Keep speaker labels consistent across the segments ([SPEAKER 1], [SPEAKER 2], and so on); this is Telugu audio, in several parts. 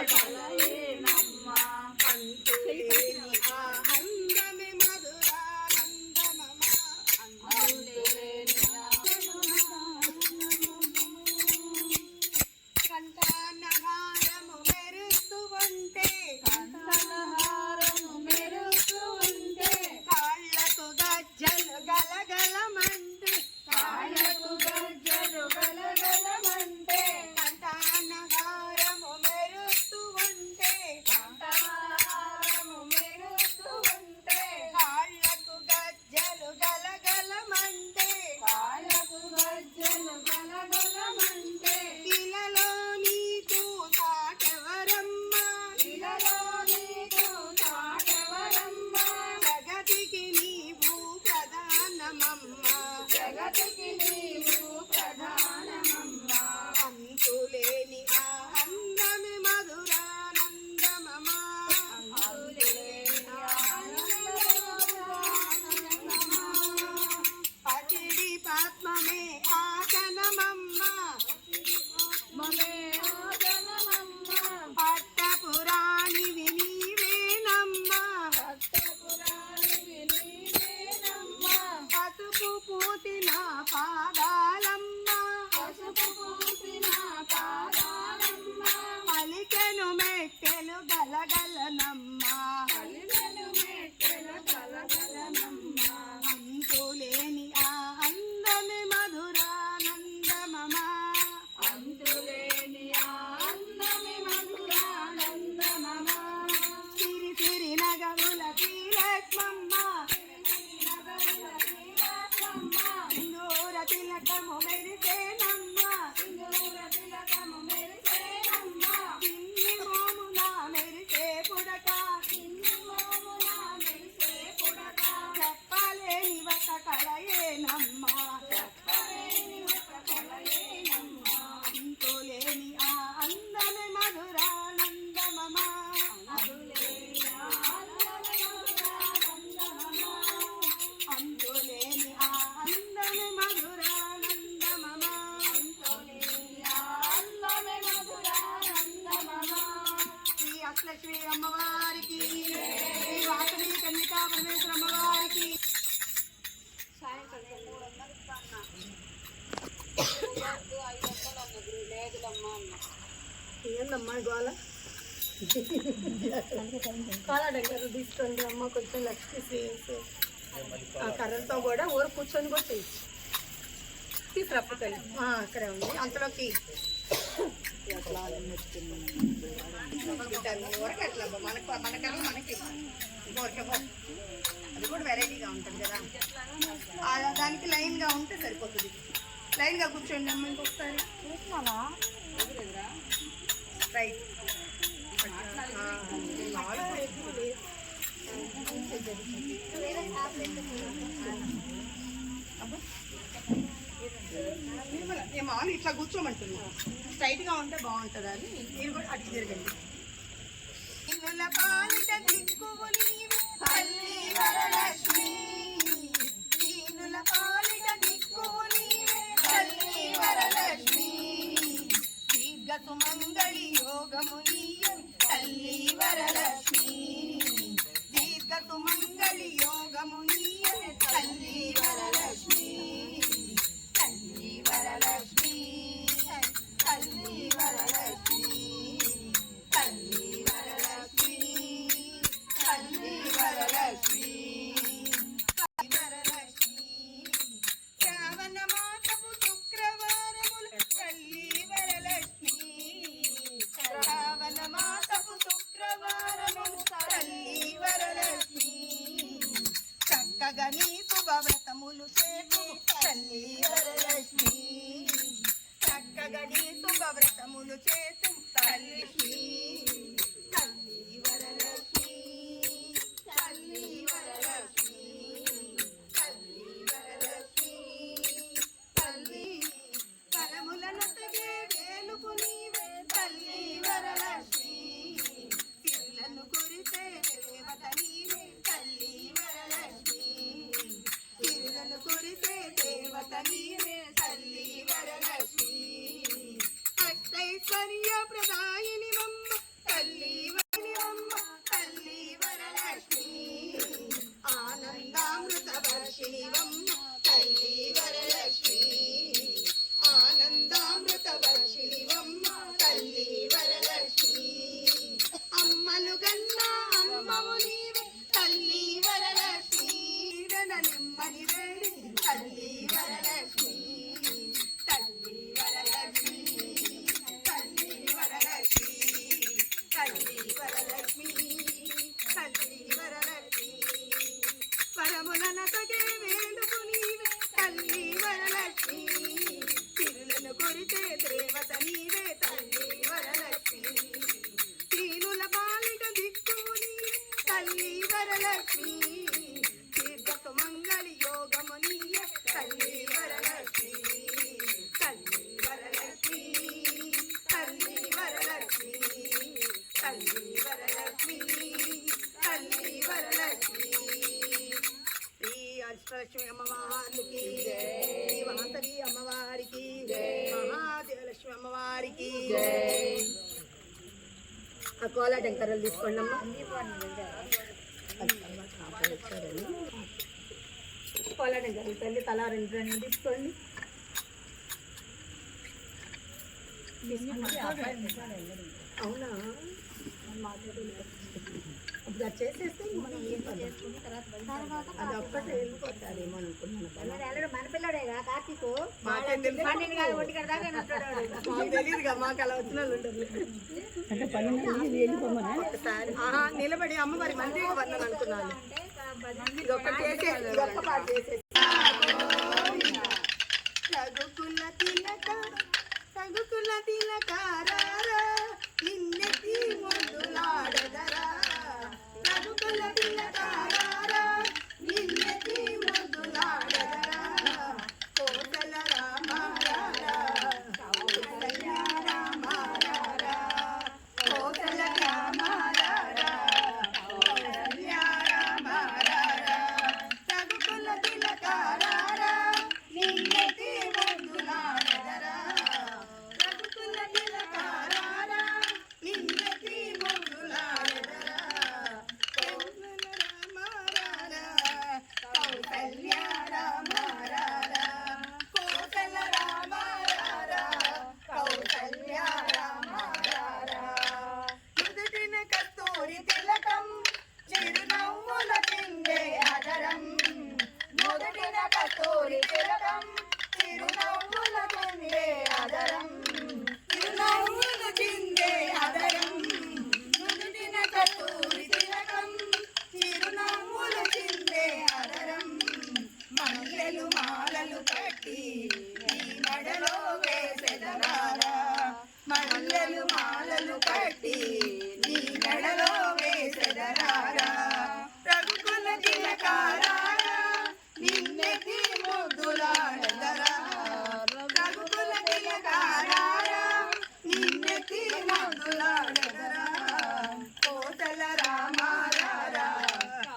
[SPEAKER 1] కలయేనమ్మా అంతులేని ఆ అందమే మధురానందమమా అంతులేని కంఠానహారము మెరుస్తూ ఉంటే కాళ్ళకు గజ్జలు గలగలమంటే కంఠానహారము మెరుస్తూ ఉంటే కాళ్ళకు గజ్జలు గలగలమంటే ఇలలో నీకు సాటెవరమ్మా జగతికి నీవు ప్రధానమమ్మా అంతులేని ఆ అందమే మధురానందమమా పతిడి పద్మమే ఆసనమమ్మా పట్టపురాణివి నీవేనమ్మా పసుపు పూసిన పాదాలమ్మా పలికెను మెట్టెలు గలగలనమ్మా అంతులేని ఆ అందమే మధురానందమమా తిరి తిరి నగవుల శ్రీలక్ష్మమ్మ సింధూర తిలకము మెరిసేనమ్మా చిన్ని మోమున మెరిసే పుడక చెప్పలేని ఒక కళయేనమ్మా అంతులేని ఆ అందమే మధురానందమమా అంతులేని ఆ అందమే మధురానందమమా శ్రీ అష్టలక్ష్మి అమ్మవారికి శ్రీ వాసవి కన్యకా పరమేశ్వర అమ్మవారికి ఏందమ్మా గోళ కాలా దగ్గర తీసుకోండి అమ్మ కొంచెం లక్ష్మి శ్రీస్ ఆ కర్రలతో కూడా ఊరు కూర్చొని కూడా తీసుకురాపుతాను అక్కడే ఉంది అంతలోకి ఊరకి అట్లా మనకన్నా మనకి ఊరకే అది కూడా వెరైటీగా ఉంటుంది కదా దానికి లైన్గా ఉంటే సరిపోతుంది లైన్గా కూర్చోండి అమ్మ ఇంకొకసారి రైట్ మామూలు ఇట్లా కూర్చోమంటున్నా స్ట్రైట్గా ఉంటే బాగుంటుంది అని మీరు కూడా అటు తిరగండి పాలిట దిక్కువు నీవు తల్లి వరలక్ష్మి దీనుల పాలిట దిక్కువు నీవే తల్లి వరలక్ష్మి దీర్ఘ సుమంగళి యోగము నీయని తల్లి వరలక్ష్మి దీర్ఘ సుమంగళి యోగము నీయని తల్లి వరలక్ష్మి తల్లి వరలక్ష్మి తల్లి వరలక్ష్మి తల్లి వరలక్ష్మి తల్లి వరలక్ష్మి వరలక్ష్మి శ్రావణ మాసపు శుక్రవారముల తల్లి వరలక్ష్మి శ్రావణ మాసపు శుక్రవారముల తల్లి వరలక్ష్మి చక్కగా నీ శుభవ్రతములు చేతు తల్లి వరలక్ష్మి చక్కగా నీ శుభవ్రతములు చేతు తల్లి తల్లి వరలక్ష్మి తల్లి వరలక్ష్మి తల్లి వరలక్ష్మి తల్లి కరములను తగే వేలుపు నీవే తల్లి వరలక్ష్మి తిరులను కురిసే దేవత నీవే తల్లి వరలక్ష్మి తిరులను కురిసే దేవత నీవే తల్లి వరలక్ష్మి అష్టైశ్వర్య వరలక్ష్మి తీర్థ మంగళి యోగమునియ తల్లి వరలక్ష్మి తల్లి వరలక్ష్మి తల్లి వరలక్ష్మి తల్లి వరలక్ష్మి తల్లి వరలక్ష్మి శ్రీ అష్టలక్ష్మి అమ్మవారికి మహాతరి అమ్మవారికి మహాదేవలక్ష్మి అమ్మవారికి ఆ కోలాట ఎంకరలు తీసుకోండి అమ్మ కోలాట ఎంకరలు తల్లి తలా రెండు రెండు తీసుకోండి అవునా ఇప్పుడు అది చేసేస్తే మనం ఏం చేసుకుని అది ఒక్కటే వెళ్ళిపోతారేమో అనుకున్నాను మన పిల్లడేగా కార్తీక్ తెలియదుగా మాకు అలా వచ్చిన వాళ్ళు ఉంటారు ఒకసారి నిలబడి అమ్మవారి మందికి వందలు అనుకున్నాను ఇది ఒక్కటి ఇది ఒక్క పాట చేసేసి సగుకుల తిలక సగుకుల తిలకారా నిన్నెత్తి ముద్దులాడదరా సగుకుల తిలకారా నిన్నెత్తి ముద్దులాడదరా కోసల రామారా కోసల రామారా కోసల రామారా కోసల రామారా సగుకుల తిలకారా నిన్నెత్తి ముద్దులాడదరా సగుకుల తిలకారా నిన్నెత్తి ముద్దులాడదరా కోసల రామారా కౌసల్య రామారా కోసల రామారా కౌసల్య రామారా నుదుటిన కస్తూరి తిలకం చిరునవ్వుల చిందే అదరం నుదుటిన కస్తూరి తిలకం చిరునవ్వుల చిందే అదరం చిరునవ్వుల చిందే అదరం నుదుటిన కస్తూరి తిలకం చిరునవ్వుల చిందే అదరం మల్లెలు మాలలు కట్టి నీ మెడలో వేసెదరారా మల్లెలు మాలలు కట్టి నీ మెడలో వేసెదరారా రఘుకుల తిలకారా నిన్నెత్తి ముద్దులాడదరా రఘుకుల తిలకారా నిన్నెత్తి ముద్దులాడదరా కోసల రామారా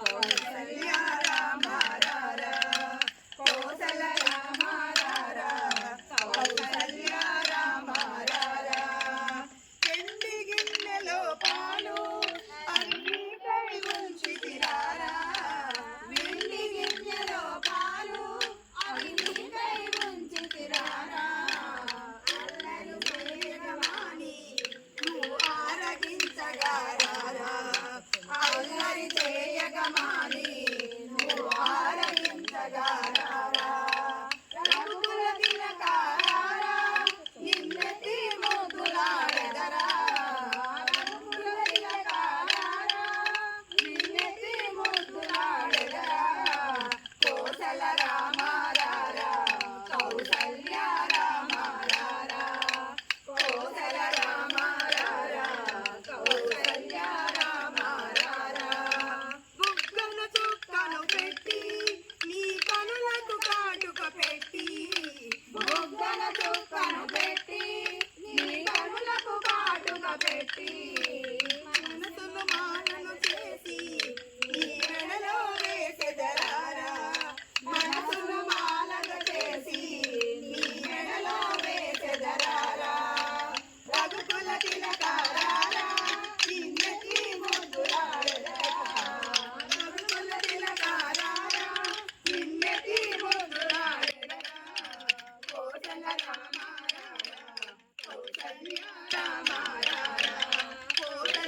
[SPEAKER 1] కోసల్య రామారా కోసల రామారా కౌసల్య రామారా ఎండి గిన్నెలో పాలు అన్నిపై ఉంచితిరారా వెండి గిన్నెలో పాలు అన్నిపై ఉంచితిరారా అల్లరు చేయగమాని నువ్వు ఆరగించగారారా అల్లరి చేయగమాని నువ్వు ఆరగించగారారా రఘుకుల తిలకారా నిన్నెత్తి ముద్దులాడదరా రఘుకుల తిలకారా నిన్నెత్తి ముద్దులాడదరా కోసల రామారా కౌసల్య రామారా కోసల రామారా కౌసల్య రామారా బుగ్గన చుక్కను పెట్టి నీ కనులకు కాటుక పెట్టి బుగ్గన చుక్కను పెట్టి నీ కనులకు కాటుక పెట్టి మనసును మానను చేసి నీ మెడలో వేసెదరారా మనసును మాలగా చేసి నీ మెడలో వేసెదరారా రఘుకుల తిలకారా నిన్నెత్తి ముద్దులాడదరా రఘుకుల తిలకారా నిన్నెత్తి ముద్దులాడదరా కోసల రామారా కౌసల్య రామారా కోసల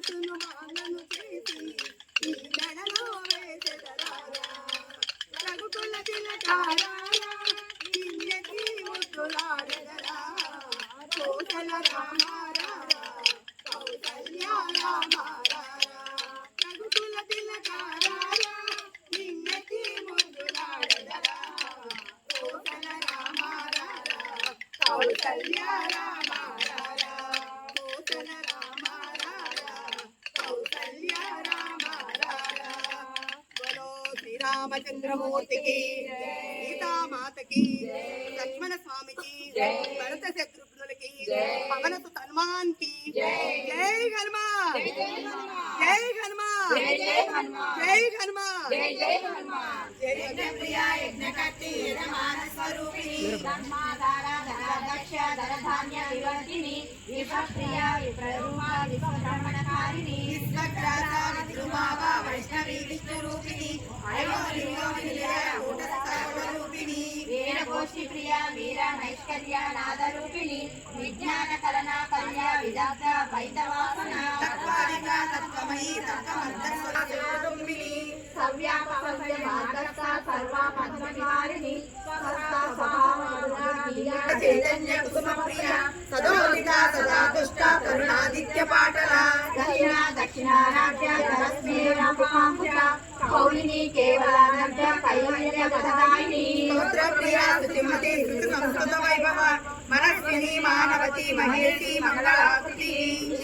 [SPEAKER 1] మనసును మాలను చేసి ఈ మెడలో వేసెదరారా రఘుకుల తిలకారా నిన్నెత్తి ముద్దులాడెదరా కోసల రామారా కౌసల్య రామారా రఘుకుల తిలకారా నిన్నెత్తి ముద్దులాడెదరా కోసల రామారా కౌసల్య రామారా కోసల రామారా కౌసల్య రామారా బలో శ్రీరామచంద్రమూర్తి की सीता मात की लक्ष्मण स्वामी की भरत शत्रुघ्न की पवन सुत हनुमान की जय हनुमान जय हनुमान जय हनुमान जय हनुमान जय हनुमान यज्ञ प्रिया यज्ञकर्त्री रमान स्वरूपिणी ब्रह्माधारा धनाध्यक्ष धनधान्य विवर्धिनी विश्वप्रिया विप्ररूपा विश्वब्रह्मणकारिणी विश्वग्रासा विद्रुमावा वैष्णवी विष्णुरूपिणी रूपिणी वीरगोष्ठी प्रिया वीर नैष्कर्य नादरूपिणी विज्ञान कलना कल्या विदग्ध वैदवासना तत्त्वादिका तत्त्वमयी तत्त्वमर्धस्वरूपिणी सव्यापसव्य मार्गस्थ सर्वा मध्वनिवारिणी स्वहस्ता स्वभावमधुरा चैतन्य कुसुमप्रिया सदोदिता सदा तुष्टा करुणादित्य पाटला दक्षिणा दक्षिणाराध्य धरस्मेरामुखा कौलिनी केवलानर्घ्य कैवल्य गदायिनी स्तोत्र प्रिया स्तुतिमती स्तुति संस्कृत वैभव मनस्विनी मानवती महेशी मंगलाकृति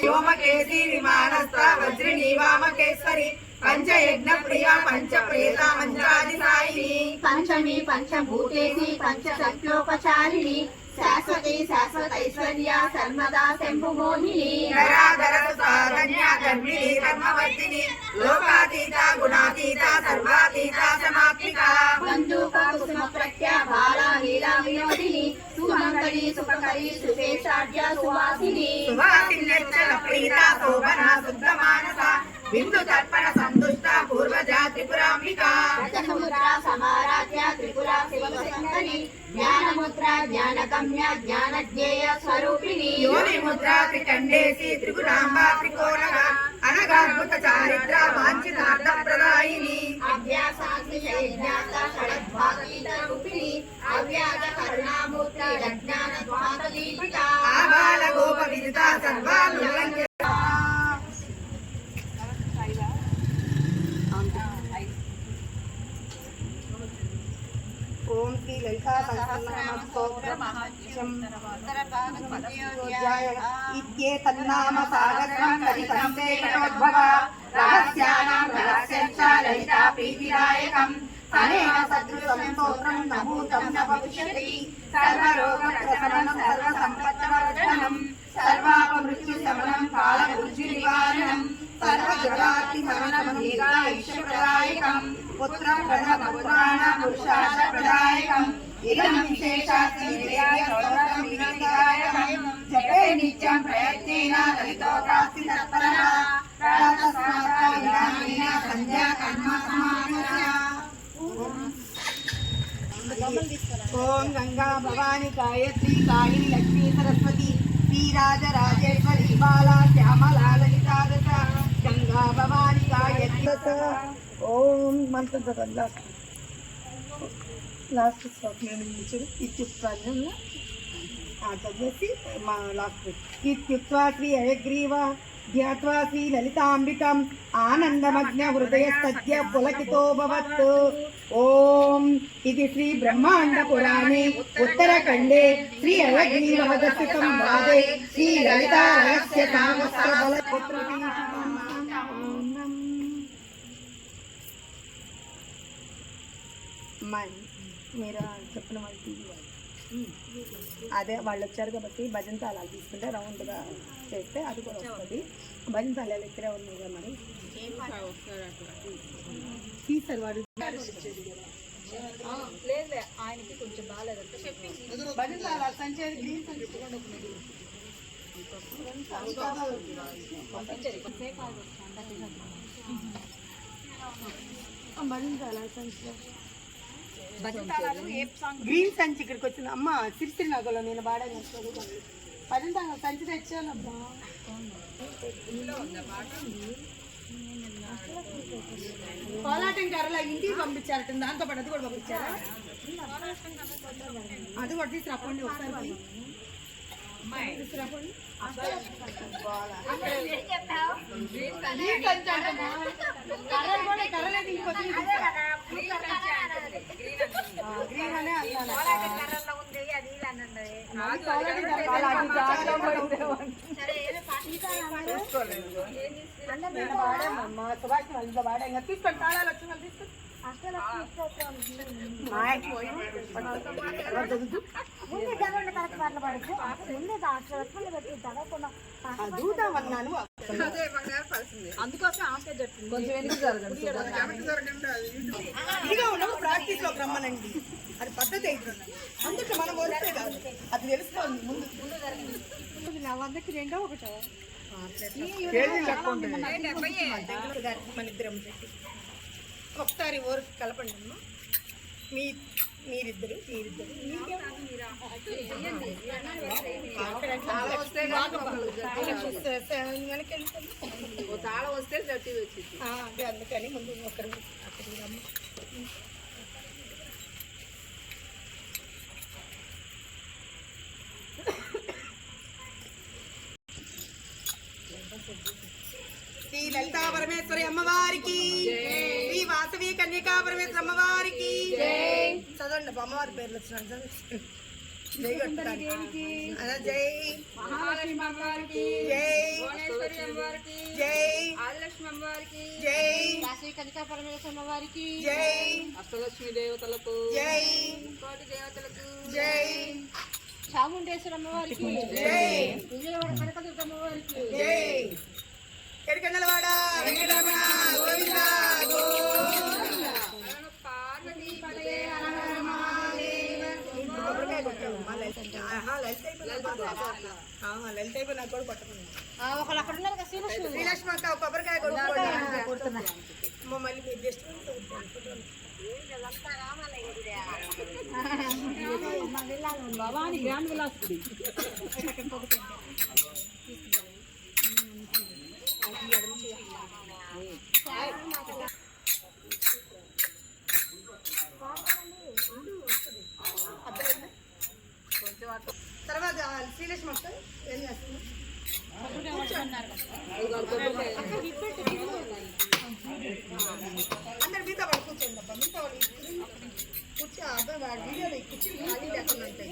[SPEAKER 1] व्योमकेशी विमानस्थ वज्रिणी वामकेश्वरी पंचयज्ञ प्रिया पंच प्रेता मंत्रादिसायिनी पंचमी पंचभूतेशी पंचशक्योपचारिणी शाश्वती शाश्वतैश्वर्य सर्वदा शंभुमोहिनी धराधर सुधारण्या गर्भिणी धर्मवर्तिनी लोकातीता गुणातीता सर्वातीता समात्मिका बंधुका कुसुम प्रख्या बाला लीला विनोदिनी सुमंगली सुखकरी सुशेषाढ्य सुवासिनी सुवासिन्यच्चल प्रीता शोभना शुद्ध मानसा बिंदु तर्पण संतुष्टा पूर्वजा त्रिपुरांबिका रजमुद्रा समाराध्य त्रिपुरा शिवशंकरी ज्ञान मुद्रा ज्ञान गम्य ज्ञान ज्ञेय स्वरूपिणी योनि मुद्रा त्रिकंडेसी त्रिपुरांबा त्रिकोणगा अनगाद्भुत चारित्रा वांछितार्थ प्रदायिनी अभ्यासाग्नि शैज्ञात षड्भागीत रूपिणी अव्याज करुणामूर्ति ज्ञान द्वार दीपिका आबाल गोप विदिता सर्वानुलंघ्य ओम श्री ललिता सहस्रनाम स्तोत्र महात्म्यं इत्ये तन्नाम सागरं कलिकंसे कटोद्भव रहस्यानां रहस्यञ्च ललिता प्रीतिदायकम् अनेन सदृशं स्तोत्रं न भूतं न भविष्यति सर्वरोगप्रशमनं सर्वसम्पत्प्रवर्धनं सर्वापमृत्युशमनं कालमृत्युनिवारणं सर्वजगातिमरणं दीर्घायुष्यप्रदायकं पुत्रप्रणवपुराणां पुरुषार्थप्रदायकम् इदं विशेषास्ति जपे नित्यं प्रयत्नेन ललितोपास्ति तत्परः प्रातस्नानादिना सन्ध्या कर्म समाप्य ओम गंगा भवानी गायत्री कालिनी लक्ष्मी सरस्वती श्रीराजराजेश्वरी बाला श्यामला ललिता दशा गंगा भवानी गायत्री ओम मंत्र चल लास्ट स्टॉप में इत्युक्त्वा चलेसी लास्ट इत्युक्त्वा श्री हयग्रीव ध्यात्वा श्री ललितांबिकाम् आनंदमग्न हृदयस्तद्य पुलकितोऽभवत् ओम इति श्री ब्रह्मांड पुराणे उत्तरखंडे श्री हयग्रीवहदर्शितं वादे श्री ललिता रहस्य सामस्त्र बलपुत्र మీరు చెప్పిన వాళ్ళు టీవీ వాళ్ళు అదే వాళ్ళు వచ్చారు కాబట్టి భజన తాళాలు తీసుకుంటే రౌండ్గా చేస్తే అది కూడా వస్తుంది. భజన తాళాలు ఇక్కడే ఉన్నాయి కదా మరి తీసారు వాడు లేదు ఆయనకి కొంచెం బాగాలేదంటే చెప్పింది భజన తాళాలు సంచేది భజన తాళాలు సంచే గ్రీన్ సంచి ఇక్కడికి వచ్చింది అమ్మ సిరిసిరి నగలో నేను బాగా చదువుకోండి సంచి తెచ్చానబ్బా. కోలాటం కర్రలా ఇంటికి పంపించారట, దాంతో పాటు అది కూడా పంపించారా? అది కూడా తీసుకురాపండి ఒకసారి. తీసుకురాపండి. కర్రలేదు ఇంకొచ్చి గ్రీన్ అనే తీసుకోండి. తాళాలు వచ్చి తీసుకోండి. ఇదిగా ఉన్నప్పుడు ప్రాక్టీస్ లోకి రమ్మనండి, అది పద్ధతి అవుతుంది. అందుకే మనం వస్తే కాదు, అది తెలుసుకోండి ముందు. నా వందకి రెండో ఒకటో మన ఇద్దరం పెట్టి ఒకసారి ఓరికి కలపండి అమ్మ. మీరిద్దరు తాళం వస్తే గట్టి వచ్చింది. అదే అందుకని ముందు ఒకరు అక్కడికి రమ్మ. శ్రీ లలితా పరమేశ్వరి అమ్మవారికి, శ్రీ వాసవి కన్యకా పరమేశ్వరి అమ్మవారికి చదవండి. అమ్మవారి పేర్లు వచ్చినాను చదువు. జై జై మహాలక్ష్మి అమ్మవారికి, జై భువనేశ్వరి అమ్మవారికి, జై ఆదిలక్ష్మి అమ్మవారికి, జై వాసవి కన్యకా పరమేశ్వరి అమ్మవారికి, జై అష్టలక్ష్మి దేవతలకు, జై కోటి దేవతలకు, జై చాముండేశ్వరి అమ్మవారికి, జై విజయవాడ కనకదుర్గ అమ్మవారికి, జై ఎడకెన్నలవాడ వెంకటరమణ గోవింద గోవింద. పార్వతీ పదే హర హర మహాదేవ. లలిత అయిపోయి నాకు కూడా కొట్టమని ఒకళ్ళు అక్కడ ఉన్నారు కదా. శ్రీలక్ష్మి అక్క కొబ్బరికాయ కొడుతున్నా. మళ్ళీ మీరు జస్ట్ భవాని గ్రాండ్ విలాస్ గుడి. తర్వాత శ్రీలక్ష్మి అక్క ఏం చేస్తుంది? అందరు మీతో వాళ్ళు కూర్చోండి అబ్బా. మీతో వాళ్ళు కూర్చో అబ్బాయి వాడి వీడియోలో కూర్చుని ఖాళీ లేకుండా ఉంటాయి.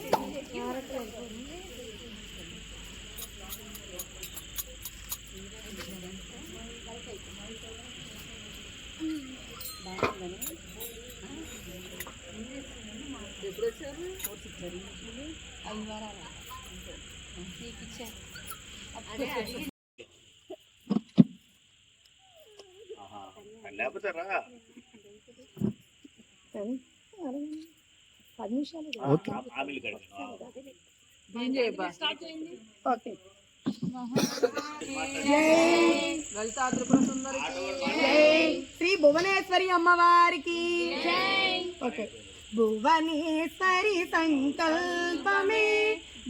[SPEAKER 1] ఎప్పుడు వచ్చారు? 5 వారాలు నీకు ఇచ్చాను. లేకపోతారా 10 నిమిషాలు. ఓకే. లలితా త్రిపుర సుందరికి, శ్రీ భువనేశ్వరి అమ్మవారికి. ఓకే. భువనేశ్వరి సంకల్పమే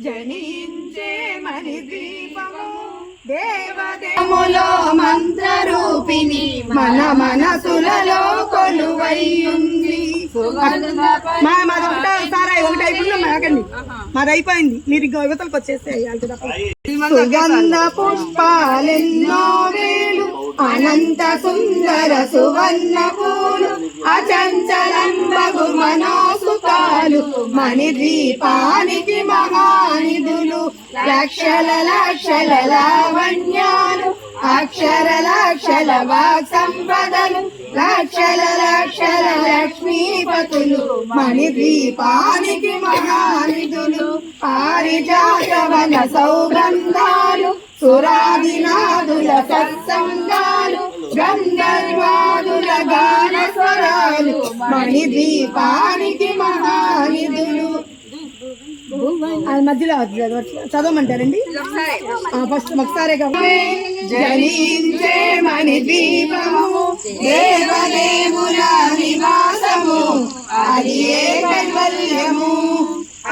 [SPEAKER 1] జనించే మణి దీపము, దేవదేములో మంత్ర రూపిణి మన మనసులలో కొలువైయుంది. ఒకటి అయిపోయింది మాకండి, మాది అయిపోయింది. మీరు యువతలకు వచ్చేస్తే సుగంధ పుష్పాలెన్నో వేలు, అనంత సుందర సువర్ణ పూలు, అచంచలంబగు మనోసుతాలు, మణి ద్వీపానికి మహానిధులు, లక్షల లక్షల లావణ్యాలు, అక్షర లక్షల వాక్ సంపదలు, లక్షల లక్షల లక్ష్మీపతులు, మణి ద్వీపానికి మహానిధులు, పారిజాత వన సౌగంధాలు, సురాదినాదుల సత్సంగాలు, గంధర్వాదుల గాన స్వరాలు, మణి ద్వీపానికి మహానిధులు. అది మధ్యలో చదవమంటారండి. ఫస్ట్ ఒకసారి జనించే మణి దీపము, దేవదేవుల నివాసము, అది ఏ కైవల్యము,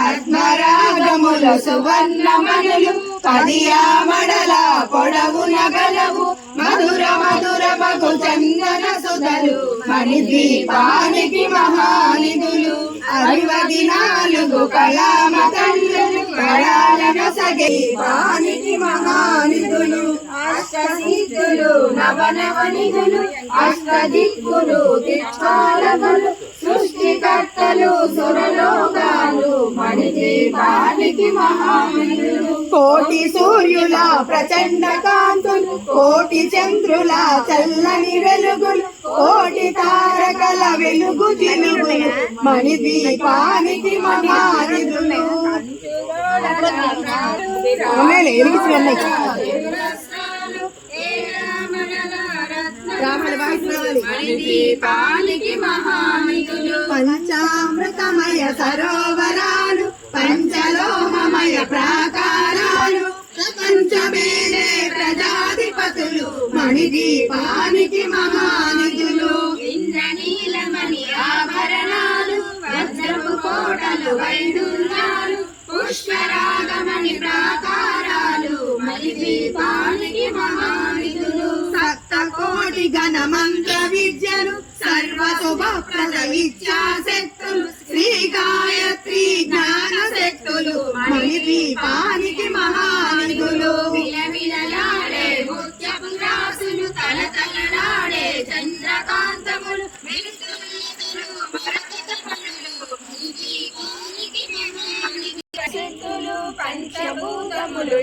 [SPEAKER 1] ఆత్మరాగ పాదముల సువర్ణమణులు పదియామడల పొడవున గలవు మధుర మధుర మగు చందన సుధలు మణిద్వీపానికి మహానిధులు 64 కళామ తల్లులు కళాలన సగీపానికి మహానిధులు అష్టసిద్ధులు నవనవనిధులు అష్టదిక్కులు దిక్పాలకులు సృష్టికర్తలు సురలోకాలు మణిద్వీపానికి మహానిధులు కోటి సూర్యుల ప్రచండ కాంతులు కోటి చంద్రుల చల్లని వెలుగులు కోటి తారకల వెలుగు జిలుగులు మణిద్వీపానికి మహానిధులు మణిద్వీపానికి మహానిధులు పంచామృతమయ సరోవరాలు పంచలోహమయ ప్రాకారాలు ప్రపంచమేలే ప్రజాధిపతులు మణిద్వీపానికి మహానిధులు ఇంద్రనీలమణి ఆభరణాలు వజ్రపు కోటలు వైడూర్యాలు పుష్కరాగమణి ప్రాకారాలు మణిద్వీపానికి మహానిధులు సప్తకోటి గణ మంత్ర విద్యలు సర్వ శుభప్రద ఇచ్చా శక్తులు శ్రీ గాయత్రి జ్ఞాన శక్తులు మణిద్వీపానికి మహానిధులు విలవిలలాడే ముత్యపు రాసులు తలతలలాడే చంద్రకాంతములు శక్తులు పంచభూతములు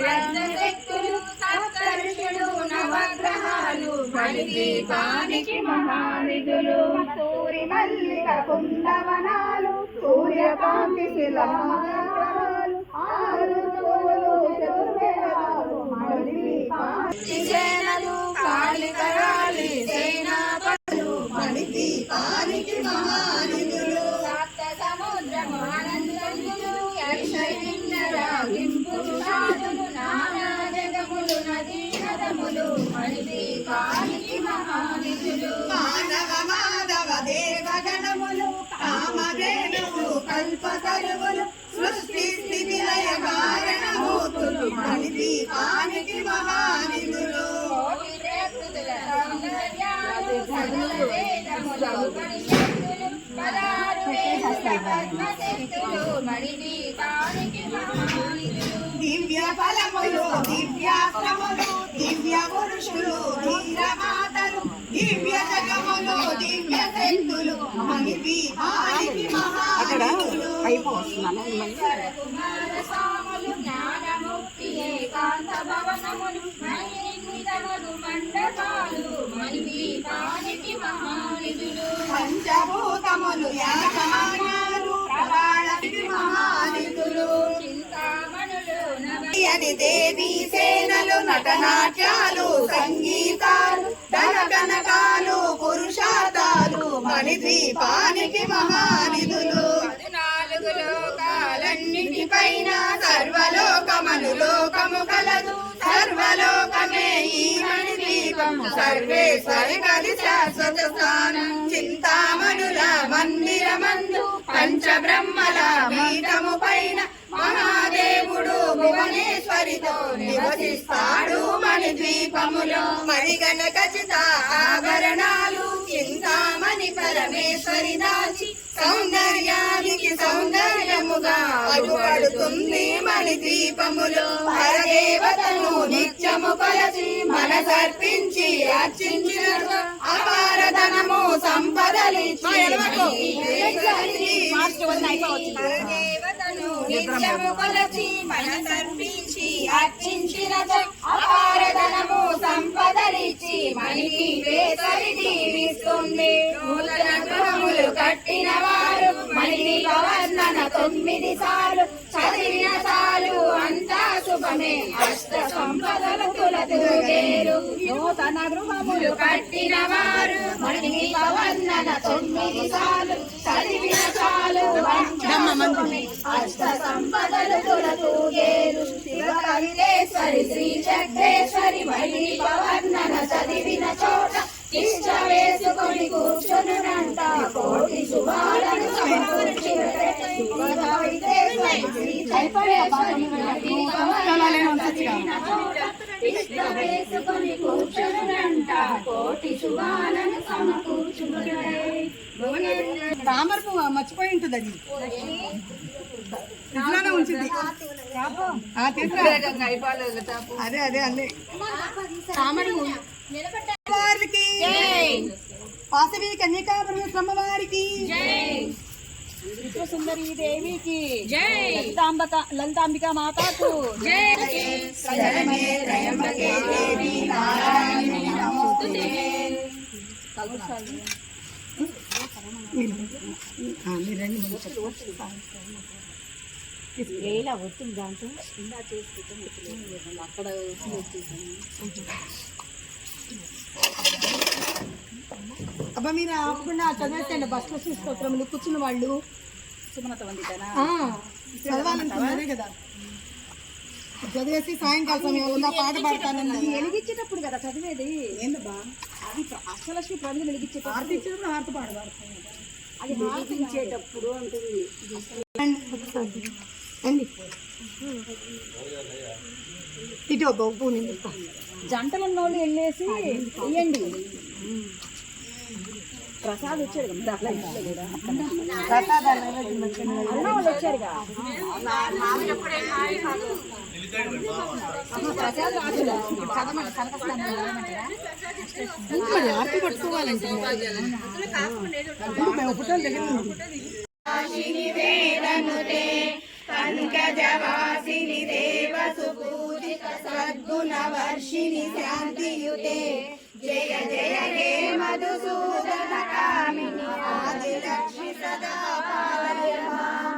[SPEAKER 1] శక్తులు సప్తఋషులు నవగ్రహాలు మణిద్వీపానికి మహానిధులు సూరి మల్లిక కుందవనాలు సూర్యకాంతి శిలాలు 6 తోలు చతుర్వేదాలు మణిద్వీపానికి సేనలు కాళికరాలి సేనాపతులు మణిద్వీపానికి మహానిధులు సప్త సముద్రము ఆనందములు యక్షకిన్నరాగింపులు సాధులు నానా జగములు నదీ నదములు మణిద్వీపానికి మహానిధులు మానవ మాధవ దేవగణములు కామధేనువు కల్పతరువులు సృష్టి స్థితి లయ కారణమూర్తులు మణిద్వీపానికి మహానిధులు కోటి ప్రకృతుల సౌందర్యాలు సకల వేదముల ఉపనిషత్తులు 16 వేదుల పద్మశక్తులు మణిద్వీపానికి మహానిధులు దివ్య ఫలములు దివ్యాస్త్రములు దివ్య పురుషులు ధీరమాతలు దివ్య జగములు దివ్య శక్తులు మణిద్వీపానికి మహానిధులు కుమార స్వాములు జ్ఞానముక్తి ఏకాంత భవనములు మణినిర్మితములు మండపాలు మణిద్వీపానికి మహానిధులు పంచభూతములు యాజమాన్యాలు ప్రవాళకి మహానిధులు చింతామణులు నవయని దేవీ సేనలు నటనాట్యాలు సంగీతాలు ధనకనకాలు పురుషార్థాలు మణిద్వీపానికి మహానిధులు 14 లోకాలన్నిటిపైన సర్వలోకమను లోకము కలదు సర్వలోకమే ఈ మణిద్వీపము సర్వేశ్వరి గది శాశ్వత స్థానం చింతామణుల మందిరమందు పంచబ్రహ్మల పీఠము పైన మహాదేవుడు భువనేశ్వరితో నివసిస్తాడు మణిద్వీపములో మణిగణ ఖచ్చిత ఆభరణాలు చింతామణి పరమేశ్వరి దాచి సౌందర్యానికి సౌందర్యముగా అడుగడుతుంది మణిద్వీపములో పరదేవతను నిత్యము కొలచి మనసర్పించి అర్చించిన అపారధనము సంపదలిచ్చి పరదేవతను నిత్యము కొలచి మనసర్పించి అర్చించిన అపారధనము సంపదలిచ్చి మణిద్వీపేశ్వరి దీవిస్తుంది నూతన గృహములు కట్టిన వారు మణిద్వీప వర్ణన 9 సార్లు చదివిన చాలు అంతా శుభమే అష్ట సంపదలు తులతూగేరు నూతన గృహములు కట్టిన వారు మణిద్వీప వర్ణన 9 సార్లు చదివిన చాలు అష్ట సంపదలు తులతూగేరు శివ కవితేశ్వరి శ్రీ చక్రేశ్వరి మణిద్వీప వర్ణన చదివిన చోట ఇష్ట వేసుకొని కూర్చునునంట కోటి శుభాలను సమకూర్చి శ్రీ తామర పువ్వు మర్చిపోయి ఉంటుంది అది ఇంట్లోనే ఉంచింది. అదే అదే అదే తామర పువ్వు వారికి వాసవి కన్యకా బ్రహ్మవారికి
[SPEAKER 2] సుందరి దేవికి లలితాంబిక మాతాకు వచ్చింది దాంట్లో అక్కడ
[SPEAKER 1] అబ్బా మీరు ఆపకుండా చదివేసండి బస్సులో చూసుకోవట్లేదు కూర్చున్న వాళ్ళు చదవాలనుకున్నారే కదా చదివేసి సాయంకాల సమయంలో పాట పాడతానన్నది
[SPEAKER 2] వెలిగించేటప్పుడు కదా చదివేది
[SPEAKER 1] ఏందబ్బా
[SPEAKER 2] అది అష్టలక్ష్మి ప్రజలు వెలిగించేటప్పుడు
[SPEAKER 1] హారతి ఇచ్చేటప్పుడు హారతి పాడతారు
[SPEAKER 2] అది వెలిగించేటప్పుడు ఉంటుంది.
[SPEAKER 1] ఇటు బాబు
[SPEAKER 2] జంటలు ఉన్నోళ్ళు వెళ్ళేసి ఇవ్వండి. ప్రసాద్ వచ్చాడు వచ్చారుగా
[SPEAKER 1] ఆర్తి పట్టుకోవాలంటే పంకజవాసిని దేవ సుపూజిత సద్గుణ వర్షిణి శాంతియుతే జయ జయ హే మధుసూదన కామిని ఆదిలక్ష్మి సదా పాలయ మాం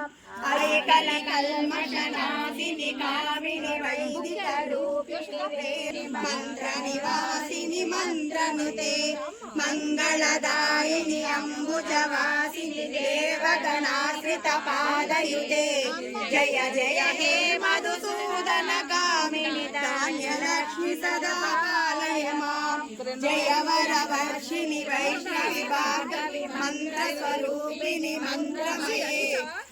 [SPEAKER 1] ఐకల కల్మష నాశిని కామిని వైదిక రూపిణి మంత్ర నివాసిని మంత్రనుతే మంగళదాయిని అంబుజవాసిని దేవగణాశ్రిత పాదయుతే జయ జయ హే మధుసూదన కామిని ధాన్యలక్ష్మి సదా పాలయ మాం జయ వర వర్షిణి వైష్ణవి భార్గవి మంత్ర స్వరూపిణి మంత్రమయే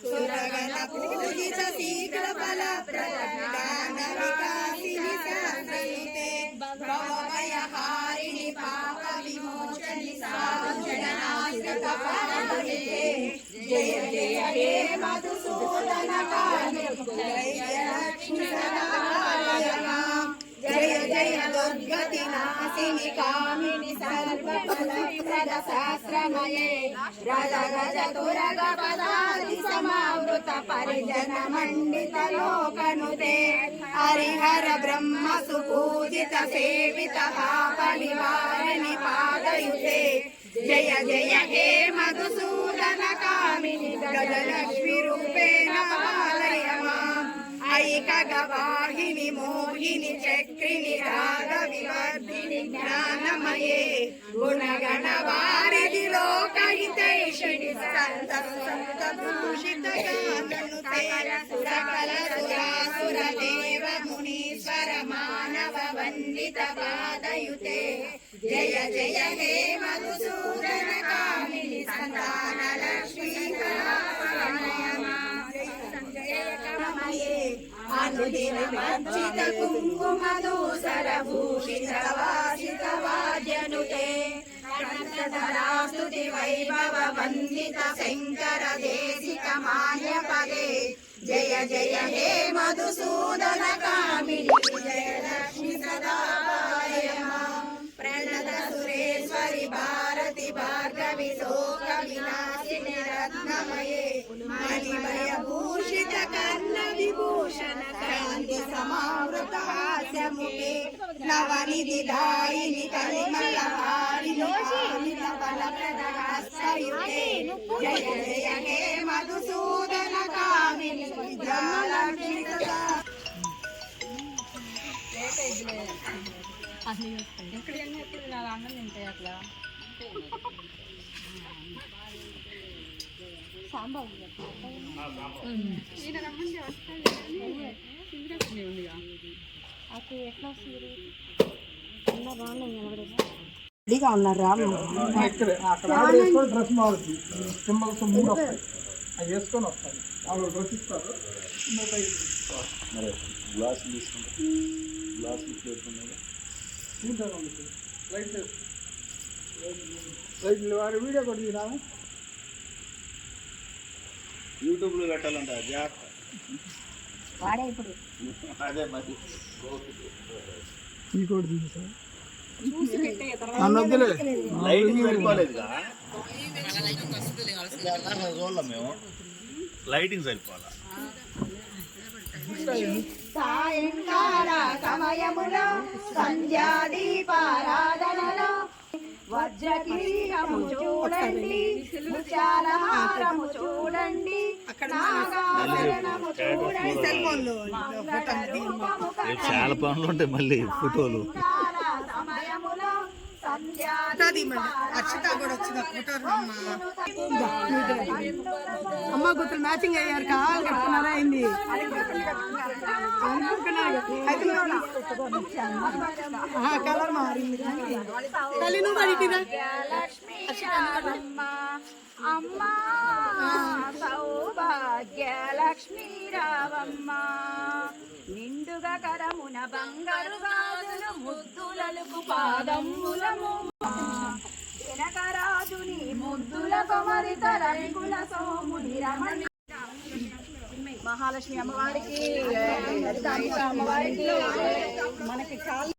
[SPEAKER 1] సురగణ పూజిత శీఘ్ర ఫల ప్రదాన వికాసిని శాంతయుతే భవభయ హారిణి పాప విమోచని సాధుజనాశ్రిత పాదయుతే జయ జయ హే మధుసూదన కామిని జయలక్ష్మి సదా పాలయ మాం జయ జయ దుర్గతి నాశిని కామిని సర్వఫలప్రద శాస్త్రమయే రజ గజ తురగ పదాది సమావృత పరిజన మండిత లోకనుతే హరిహర బ్రహ్మ సుపూజిత సేవిత పాప నివారణి పాదయుతే జయ జయ హే మధుసూదన కామిని గజలక్ష్మి రూపేణ పాలయ మాం ఐక గవాహిని మోహిని చక్రిని రాగ వివర్ధిని జ్ఞానమయే గుణగణ వారధి లోకహితైషిణి సంత సంత భూషిత గాననుతే సకల సురాసుర దేవ మునీశ్వర మానవ వందిత పాదయుతే జయ జయ హే మధుసూదన కామిని సంతాన లక్ష్మీ అనుదిన మర్చిత కుంకుమ దూసర భూషిత వాసిత వాద్యనుతే స్తుతి వైభవ వందిత శంకర దేశిక మాన్య పదే జయ జయ హే మధుసూదన కామిని విజయలక్ష్మి సదా పాలయ మాం ప్రణత సురేశ్వరి భారతి భార్గవి శోక వినాశిని రత్నమయే మణిమయ భూషిత కర్ణ విభూషణ కాంతి సమావృత హాస్యముఖే నవనిధి దాయిని కలిమల హారిణి కామిత ఫలప్రద హస్తయుతే జయ జయ హే మధుసూదన కామిని విద్యాలక్ష్మి సదా రెడీగా ఉన్నారా
[SPEAKER 3] డ్రెస్ మారుతుంది సింబల్స్ 3 వస్తాయి అవి వేసుకొని వస్తాయి వాళ్ళు డ్రెస్ ఇస్తారు మరి గ్లాసులు తీసుకుంటా గ్లాసులు ప్లేట్ ఉన్నాయి
[SPEAKER 4] వీడియో కొట్టి రాము
[SPEAKER 3] యూట్యూబ్లో పెట్టాలంట జాగ్రత్త
[SPEAKER 2] వాడే ఇప్పుడు
[SPEAKER 3] అదే మరి
[SPEAKER 4] ఇంకోటి తీసా
[SPEAKER 2] చూసి పెట్టే తర్వాత
[SPEAKER 3] లైటింగ్ సరిపోలేదుగా చూడాలి మేము లైటింగ్ సరిపోవాలా
[SPEAKER 1] సాయంకాల సమయములో సంధ్యాదీపారాధనలో వజ్రకిరీటము చూడండి ముత్యాలహారము చూడండి నాగాభరణము చూడండి
[SPEAKER 3] రేపు చాలా పనులు ఉంటాయి మళ్ళీ ఫోటోలు
[SPEAKER 1] సమయములో
[SPEAKER 4] అర్షిత కూడా వచ్చింది అమ్మ గుర్తులు మ్యాచింగ్ అయ్యారు కావాలి కట్టుకున్నారా అయింది కలర్ మారింది తల్లి నువ్వు బయటిరా
[SPEAKER 1] అమ్మా సౌభాగ్య లక్ష్మీ రావమ్మ నిండుగా కరమున బంగారు గాజులు ముద్దులకు పాదములము వెనకరాజుని ముద్దుల కొమరిత రవికుల సోముని రమణి మహాలక్ష్మి అమ్మవారికి లలితాంబిక అమ్మవారికి మనకి కాళ్ళు